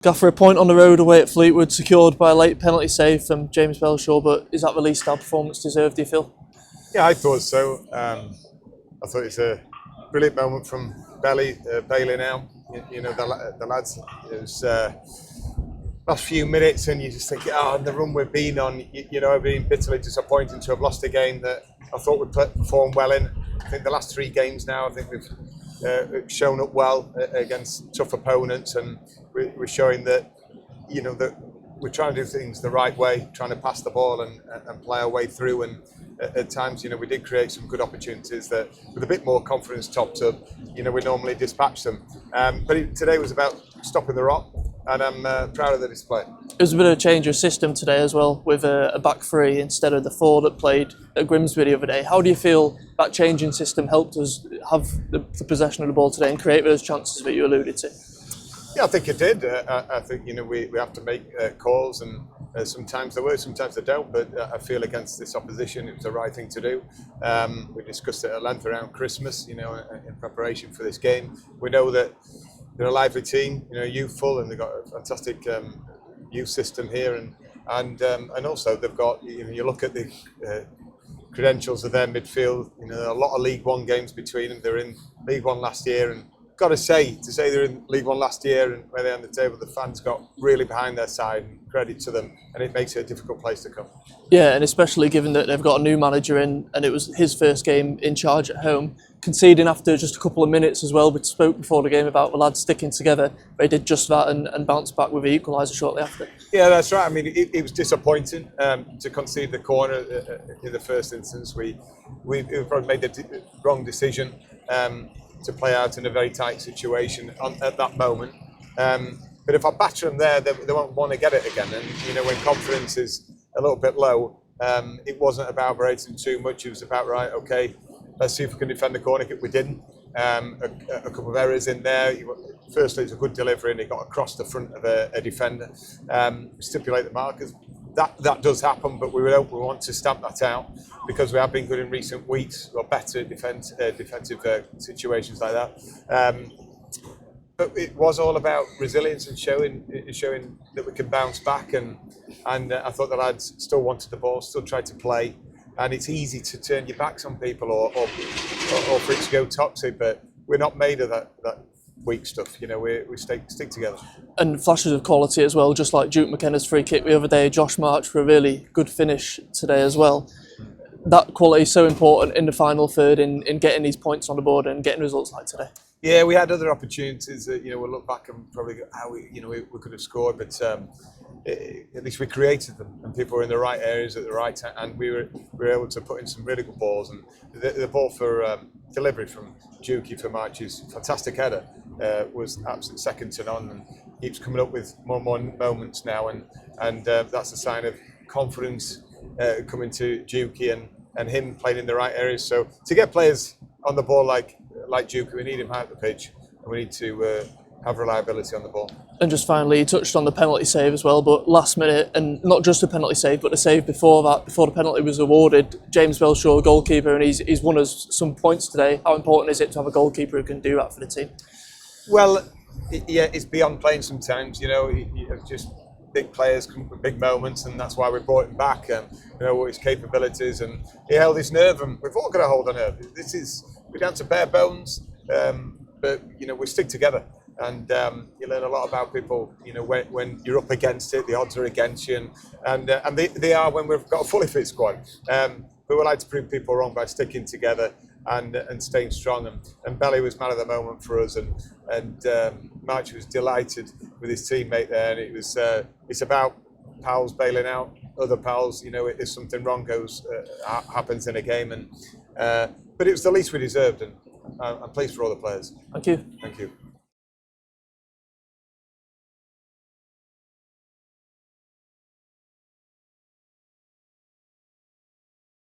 Gaffer, a point on the road away at Fleetwood, secured by a late penalty save from James Belshaw, but is that the least our performance deserved, do you feel? Yeah, I thought so. I thought it's a brilliant moment from Belly bailing out. You know, the lads, it was last few minutes and you just think, the run we've been on, being bitterly disappointing to have lost a game that I thought we'd performed well in. I think the last 3 games now, I think we've shown up well against tough opponents, and we're showing that, that we're trying to do things the right way, trying to pass the ball and play our way through. And at times, we did create some good opportunities that, with a bit more confidence topped up, we normally dispatch them. But today was about stopping the rot, and I'm proud of the display. It was a bit of a change of system today as well, with a back 3 instead of the 4 that played at Grimsby the other day. How do you feel that change in system helped us have the possession of the ball today and create those chances that you alluded to? Yeah, I think it did. I think we have to make calls, and sometimes they work, sometimes they don't. But I feel against this opposition, it was the right thing to do. We discussed it at length around Christmas, in preparation for this game. We know that they're a lively team, youthful, and they've got a fantastic youth system here, and also they've got. You look at the credentials of their midfield. A lot of League One games between them. They're in League One last year, and got to say they're in League One last year and where they're on the table, the fans got really behind their side, and credit to them, and it makes it a difficult place to come. Yeah, and especially given that they've got a new manager in, and it was his first game in charge at home, conceding after just a couple of minutes as well. We spoke before the game about the lads sticking together. They did just that and bounced back with the equaliser shortly after. Yeah, that's right. I mean, it was disappointing to concede the corner in the first instance. We probably made the wrong decision to play out in a very tight situation at that moment. But if I batter them there, they won't want to get it again. And, when confidence is a little bit low, it wasn't about berating too much. It was about, right, okay, let's see if we can defend the corner kick. We didn't. A couple of errors in there. Firstly, it's a good delivery and it got across the front of a defender. Stipulate the markers. That does happen, but we want to stamp that out because we have been good in recent weeks, or better defensive situations like that. But it was all about resilience and showing that we can bounce back. And I thought the lads still wanted the ball, still tried to play. And it's easy to turn your backs on people or for it to go toxic, but we're not made of that weak stuff. We stick together. And flashes of quality as well, just like Duke McKenna's free kick the other day. Josh March for a really good finish today as well. That quality is so important in the final third in getting these points on the board and getting results like today. Yeah, we had other opportunities that we'll look back and probably go, how we could have scored, but at least we created them, and people were in the right areas at the right time, and we were able to put in some really good balls. And the ball for delivery from Dukey for March's fantastic header was absolutely second to none, and keeps coming up with more and more moments now, and that's a sign of confidence coming to Dukey and him playing in the right areas. So to get players on the ball like Dukey, we need him high up the pitch, and we need to have reliability on the ball. And just finally, you touched on the penalty save as well, but last minute, and not just a penalty save, but the save before that, before the penalty was awarded, James Belshaw, goalkeeper, and he's won us some points today. How important is it to have a goalkeeper who can do that for the team? Well, it's beyond playing sometimes. Just big players come with big moments, and that's why we brought him back. What his capabilities, and he held his nerve, and we've all got to hold our nerve. We're down to bare bones, but we stick together. And you learn a lot about people, when you're up against it, the odds are against you, and they are when we've got a fully fit squad. But we like to prove people wrong by sticking together and staying strong. And Belly was man of the moment for us, and March was delighted with his teammate there. And it's about pals bailing out other pals. If something wrong happens in a game, but it was the least we deserved, and I'm pleased for all the players. Thank you. Thank you.